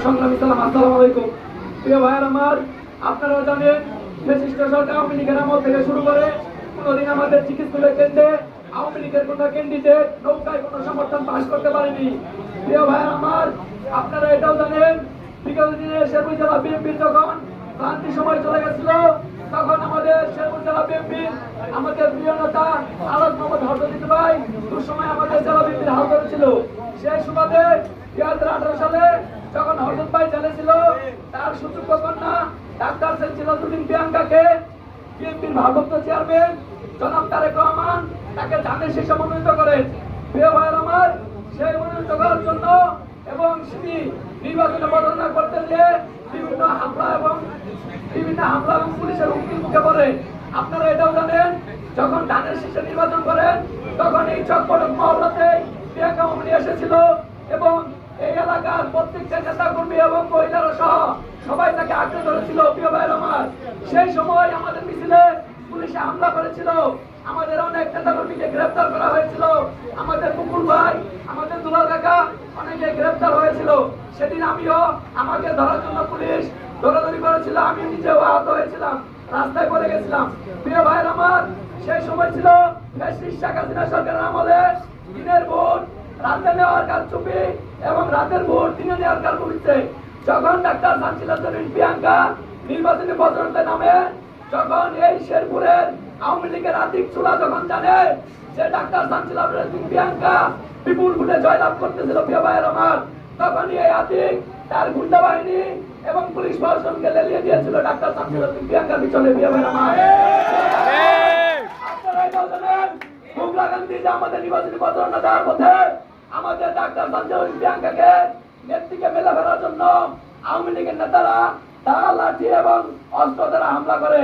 সংগ্রামী সালাম, আসসালামু আলাইকুম। প্রিয় ভাইয়ের আমার, আপনারা জানেন ফ্যাসিস্ট সরকার আওয়ামী লীগের আমল থেকে শুরু করে কোনোদিন আমাদের চিকিৎসকের কেন্দ্রে আওয়ামী লীগের কোনো ক্যান্ডিডেট নৌকায় কোনো সমর্থন পাশ করতে পারেনি। প্রিয় ভাইয়ের আমার, আপনারা এটাও জানেন বিগত দিনে শেরপুর জেলা বিএনপির যখন ক্রান্তি সময় চলে গেছিল, তখন আমাদের শেরপুর জেলা বিএনপির আমাদের প্রিয় নেতা আলাদ মোহাম্মদ হরজত ভাই দুঃসময় আমাদের জেলা বিএনপির হাল ধরেছিল। সেই সুবাদে 2018 সালে যখন হরজত ভাই জেলে ছিল, তার সুযোগ্য কন্যা ডাক্তার সিরাজউদ্দিন প্রিয়াঙ্কাকে বিএনপির ভারপ্রাপ্ত চেয়ারম্যান জনাব তারেক রহমান তাকে ধানের শীর্ষে মনোনীত করেন। প্রিয় ভাইয়ের আমার, সেই মনোনীত করার জন্য এবং তিনি নির্বাচনে প্রচারণা করতে গিয়ে বিভিন্ন হামলা এবং পুলিশের হুমকির মুখে পড়ে। আপনারা এটাও জানেন, যখন ধানের শীর্ষে নির্বাচন করেন তখন এই চকপটক মহল্লাতে প্রিয়াঙ্কা মমনি এসেছিল এবং এই এলাকার প্রত্যেকটা নেতা কর্মী এবং মহিলারা সহ সবাই তাকে আঁকড়ে ধরেছিল। প্রিয় ভাইয়ের আমার, সেই সময় আমাদের মিছিলে পুলিশে হামলা করেছিল, আমাদের অনেক নেতা কর্মীকে গ্রেফতার করা হয়েছিল, আমাদের মুকুল ভাই, আমাদের দুলাল কাকা অনেকে গ্রেফতার হয়েছিল। সেদিন আমিও, আমাকে ধরার জন্য পুলিশ দৌড়াদৌড়ি করেছিল, আমি নিজেও আহত হয়েছিলাম, রাস্তায় পড়ে গেছিলাম। প্রিয় ভাইয়ের আমার, সেই সময় ছিল ফ্যাসিস্ট শেখ হাসিনা সরকারের আমলে দিনের ভোট রাতে নেওয়ার কারচুপি এবং রাতের ভোট দিনে নেওয়ার কারচুপিতে যখন ডাক্তার সিরাজউদ্দিন প্রিয়াঙ্কা নির্বাচনী প্রচারণায় নামে, যখন এই শেরপুরের আওয়ামী লীগের আর্থিক চূড়া যখন জানে যে ডাক্তার সিরাজউদ্দিন প্রিয়াঙ্কা বিপুল ভোটে জয়লাভ করতেছিল, প্রিয় ভাইয়ের আমার, তখনই এই আর্থিক তার গুন্ডা বাহিনী এবং পুলিশ প্রশাসনকে লেলিয়ে দিয়েছিল ডাক্তার সিরাজউদ্দিন প্রিয়াঙ্কার পিছনে। প্রিয় ভাইয়ের আমার, আপনারা এটাও জানেন মুগলাকান্দি যে আমাদের নির্বাচনী প্রচারণা দেওয়ার পথে আমাদের ডাক্তার সিরাজউদ্দিন প্রিয়াঙ্কাকে নেত্রীকে মেলে ফেলার জন্য আওয়ামী লীগের নেতারা ঢাল লাঠি এবং অস্ত্র দ্বারা হামলা করে।